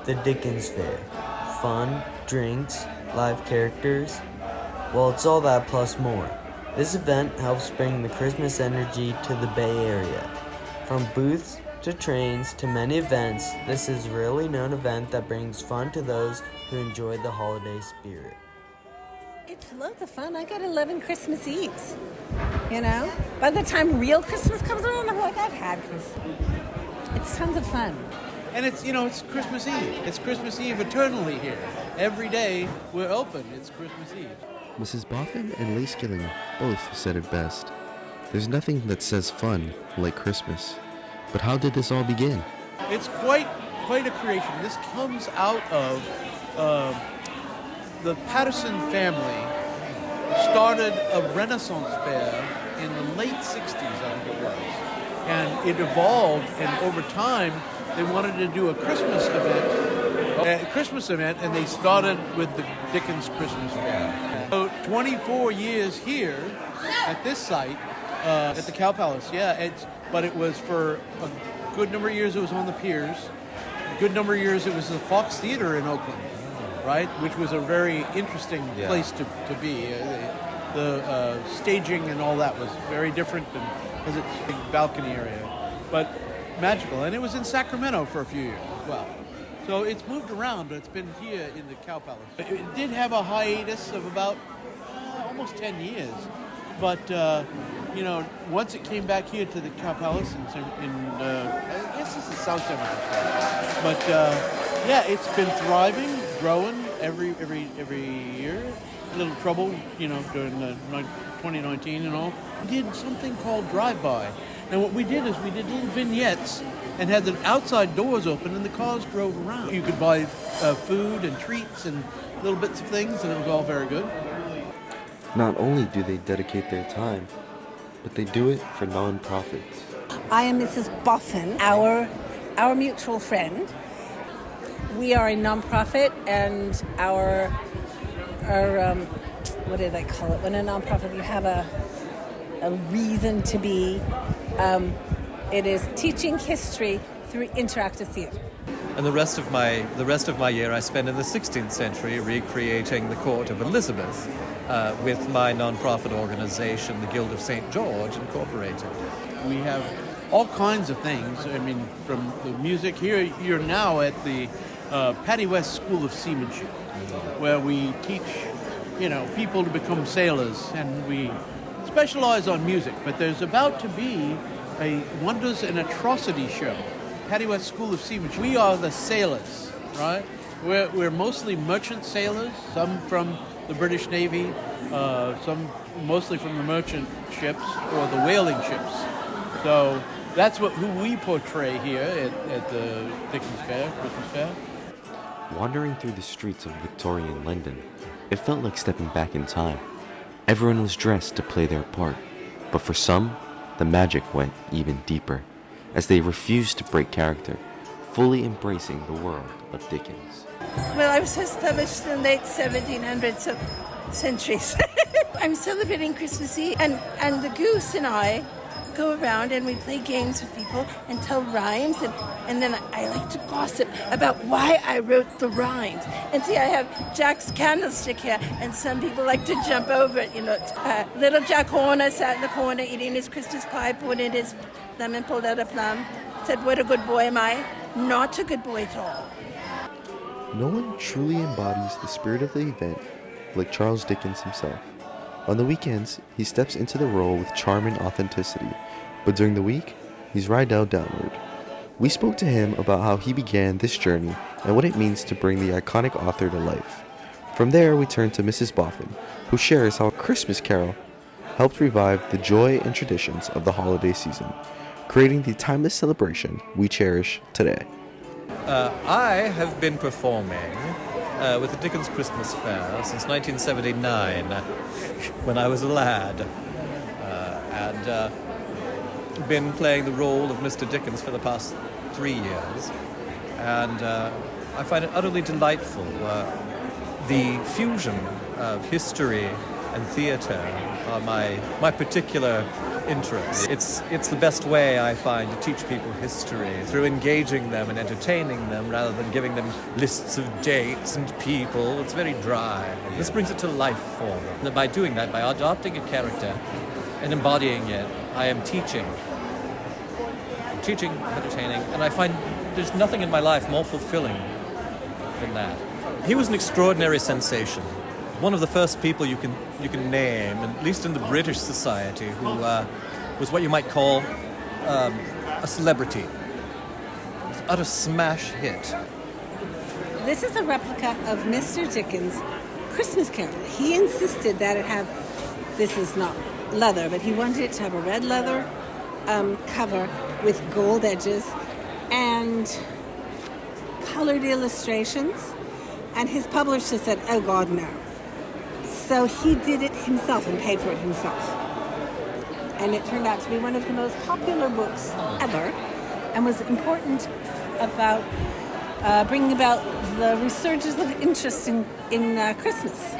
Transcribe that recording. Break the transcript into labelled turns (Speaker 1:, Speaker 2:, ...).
Speaker 1: the Dickens Fair. Fun, drinks, live characters. Well, it's all that plus more. This event helps bring the Christmas energy to the Bay Area. From booths to trains to many events, this is a rarely known event that brings fun to those who enjoy the holiday spirit.
Speaker 2: It's loads of fun. I got 11 Christmas Eves, By the time real Christmas comes around, I'm like, I've had Christmas. It's tons of fun.
Speaker 3: And it's Christmas Eve. It's Christmas Eve eternally here. Every day we're open, it's Christmas Eve.
Speaker 4: Mrs. Boffin and Lee Skilling both said it best. There's nothing that says fun like Christmas. But how did this all begin?
Speaker 3: It's quite a creation. This comes out of the Patterson family started a Renaissance fair in the late 60s, I think it was. And it evolved, and over time, they wanted to do a Christmas event, and they started with the Dickens Christmas Fair. So 24 years here at this site, at the Cow Palace, but it was for a good number of years it was on the piers. A good number of years it was the Fox Theater in Oakland, right? Which was a very interesting place to be. The staging and all that was very different because it's a big balcony area, but magical. And it was in Sacramento for a few years as well. So it's moved around, but it's been here in the Cow Palace. It did have a hiatus of about almost 10 years. But, once it came back here to the Cow Palace I guess this is South San Francisco. But, it's been thriving, growing every year. A little trouble, during 2019 and all. We did something called drive-by. And what we did is we did little vignettes and had the outside doors open and the cars drove around. You could buy food and treats and little bits of things, and it was all very good.
Speaker 4: Not only do they dedicate their time, but they do it for non-profits.
Speaker 2: I am Mrs. Boffin, our mutual friend. We are a non-profit, and our what do they call it? When a non-profit, you have a reason to be. It is teaching history through interactive theatre.
Speaker 5: And the rest of my year I spend in the 16th century recreating the court of Elizabeth with my non-profit organization, the Guild of St. George Incorporated.
Speaker 3: We have all kinds of things. I mean, from the music here, you're now at the Patty West School of Seamanship, where we teach, people to become sailors, and we specialize on music. But there's about to be a Wonders and Atrocities show. Patty West School of Seamanship. We are the sailors, right? We're mostly merchant sailors, some from the British Navy, some mostly from the merchant ships or the whaling ships. So that's who we portray here at the Dickens Fair, Christmas Fair.
Speaker 4: Wandering through the streets of Victorian London, it felt like stepping back in time. Everyone was dressed to play their part, but for some, the magic went even deeper, as they refused to break character, fully embracing the world of Dickens.
Speaker 6: Well, I was established in the late 1700s, so centuries. I'm celebrating Christmas Eve, and the goose and I go around and we play games with people and tell rhymes, and then I like to gossip about why I wrote the rhymes. And see, I have Jack's candlestick here, and some people like to jump over it. Little Jack Horner sat in the corner eating his Christmas pie, put in his thumb and pulled out a plum. Said, "What a good boy am I?" Not a good boy at all.
Speaker 4: No one truly embodies the spirit of the event like Charles Dickens himself. On the weekends, he steps into the role with charm and authenticity, but during the week, he's Rydell downward. We spoke to him about how he began this journey and what it means to bring the iconic author to life. From there, we turn to Mrs. Boffin, who shares how A Christmas Carol helped revive the joy and traditions of the holiday season, creating the timeless celebration we cherish today.
Speaker 5: I have been performing with the Dickens Christmas Fair since 1979, when I was a lad, and been playing the role of Mr. Dickens for the past 3 years, and I find it utterly delightful, the fusion of history and theatre are my particular interests. It's the best way, I find, to teach people history, through engaging them and entertaining them rather than giving them lists of dates and people. It's very dry. This brings it to life for them. And by doing that, by adopting a character and embodying it, I am teaching. I'm teaching, entertaining, and I find there's nothing in my life more fulfilling than that. He was an extraordinary sensation. One of the first people you can name, at least in the British society, who was what you might call a celebrity. An utter smash hit.
Speaker 2: This is a replica of Mr. Dickens' Christmas Carol. He insisted that it have, this is not leather, but he wanted it to have a red leather cover with gold edges and colored illustrations. And his publisher said, oh God, no. So he did it himself and paid for it himself. And it turned out to be one of the most popular books ever, and was important about bringing about the resurgence of interest in Christmas.